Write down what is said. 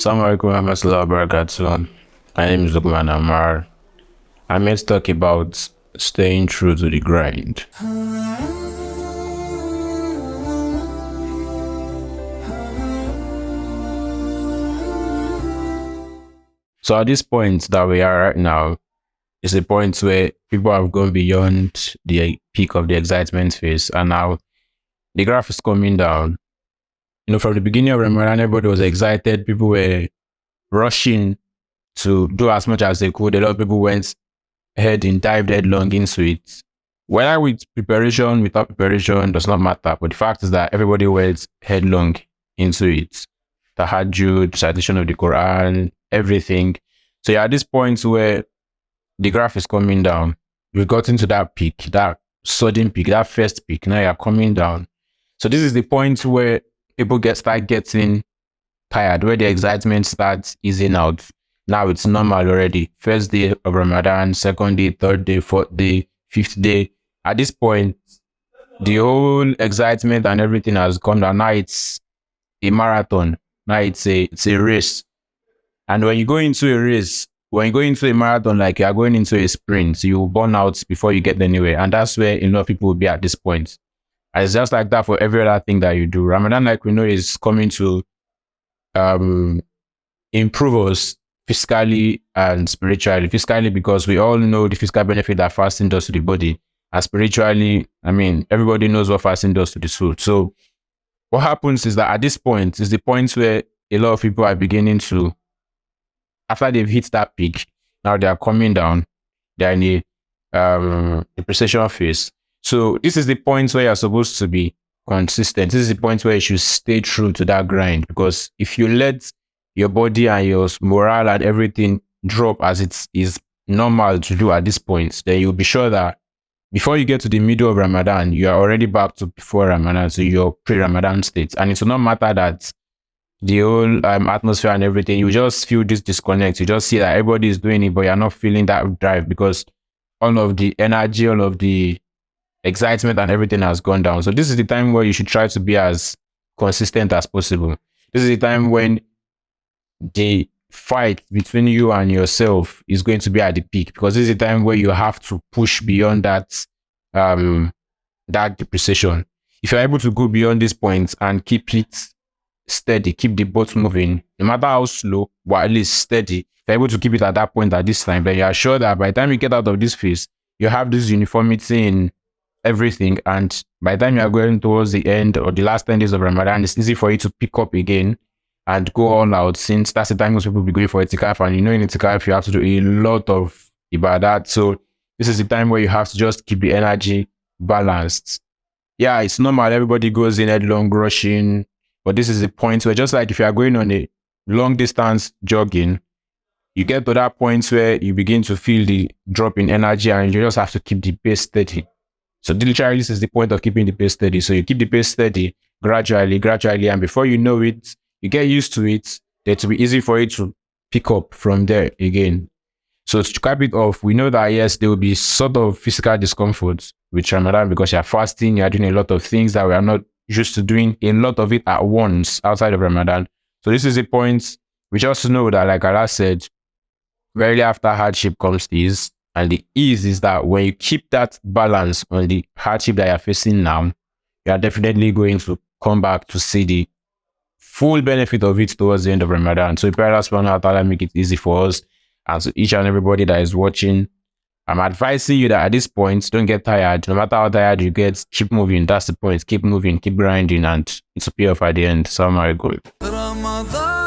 Assalamu alaikum warahmatullahi wabarakatuh. My name is Luqman Ammaar. I'm here to talk about staying true to the grind. So at this point that we are right now is a point where people have gone beyond the peak of the excitement phase, and now the graph is coming down. You know, from the beginning of Ramadan, everybody was excited. People were rushing to do as much as they could. A lot of people went ahead and dived headlong into it. Whether with preparation, without preparation, does not matter. But the fact is that everybody went headlong into it. The Tahajjud, citation of the Quran, everything. So you're at this point where the graph is coming down. We've gotten to that peak, that sudden peak, that first peak. Now you're coming down. So this is the point where people start getting tired, where the excitement starts easing out. Now it's normal already. First day of Ramadan, second day, third day, fourth day, fifth day. At this point, the whole excitement and everything has come down. Now it's a marathon. Now it's a race. And when you go into a race, when you go into a marathon, like you are going into a sprint, you will burn out before you get anywhere. And that's where a lot of people will be at this point. And it's just like that for every other thing that you do. Ramadan, like we know, is coming to improve us physically and spiritually. Physically, because we all know the physical benefit that fasting does to the body. And spiritually, I mean, everybody knows what fasting does to the soul. So what happens is that at this point is the point where a lot of people are beginning to, after they've hit that peak, now they are coming down. They're in a depreciation phase. So this is the point where you're supposed to be consistent. This is the point where you should stay true to that grind, because if you let your body and your morale and everything drop as it is normal to do at this point, then you'll be sure that before you get to the middle of Ramadan, you are already back to before Ramadan, so your pre-Ramadan state. And it will not matter that the whole atmosphere and everything, you just feel this disconnect. You just see that everybody is doing it, but you're not feeling that drive because all of the energy, all of the excitement and everything has gone down. So this is the time where you should try to be as consistent as possible. This is the time when the fight between you and yourself is going to be at the peak, because this is the time where you have to push beyond that that depreciation. If you're able to go beyond this point and keep it steady, keep the boat moving, no matter how slow, but at least steady, if you're able to keep it at that point at this time, then you are sure that by the time you get out of this phase, you have this uniformity in everything, and by the time you are going towards the end or the last 10 days of Ramadan, it's easy for you to pick up again and go all out, since that's the time most people will be going for itikaf, and you know in itikaf you have to do a lot of ibadat. So this is the time where you have to just keep the energy balanced. Yeah, it's normal, everybody goes in headlong rushing, but this is the point where, just like if you are going on a long distance jogging, you get to that point where you begin to feel the drop in energy and you just have to keep the pace steady. So literally, this is the point of keeping the pace steady. So you keep the pace steady gradually, and before you know it, you get used to it, then it will be easy for you to pick up from there again. So to cap it off, we know that yes, there will be sort of physical discomfort with Ramadan because you're fasting, you're doing a lot of things that we are not used to doing, a lot of it at once outside of Ramadan. So this is the point. We just know that, like Allah said, rarely after hardship comes ease. And the ease is that when you keep that balance on the hardship that you're facing now, you are definitely going to come back to see the full benefit of it towards the end of Ramadan. So pray Allah subhanahu wa ta'ala make it easy for us, and to each and everybody that is watching, I'm advising you that at this point, don't get tired. No matter how tired you get, keep moving. That's the point. Keep moving, keep grinding, and it's a pay off at the end. Assalamu alaikum.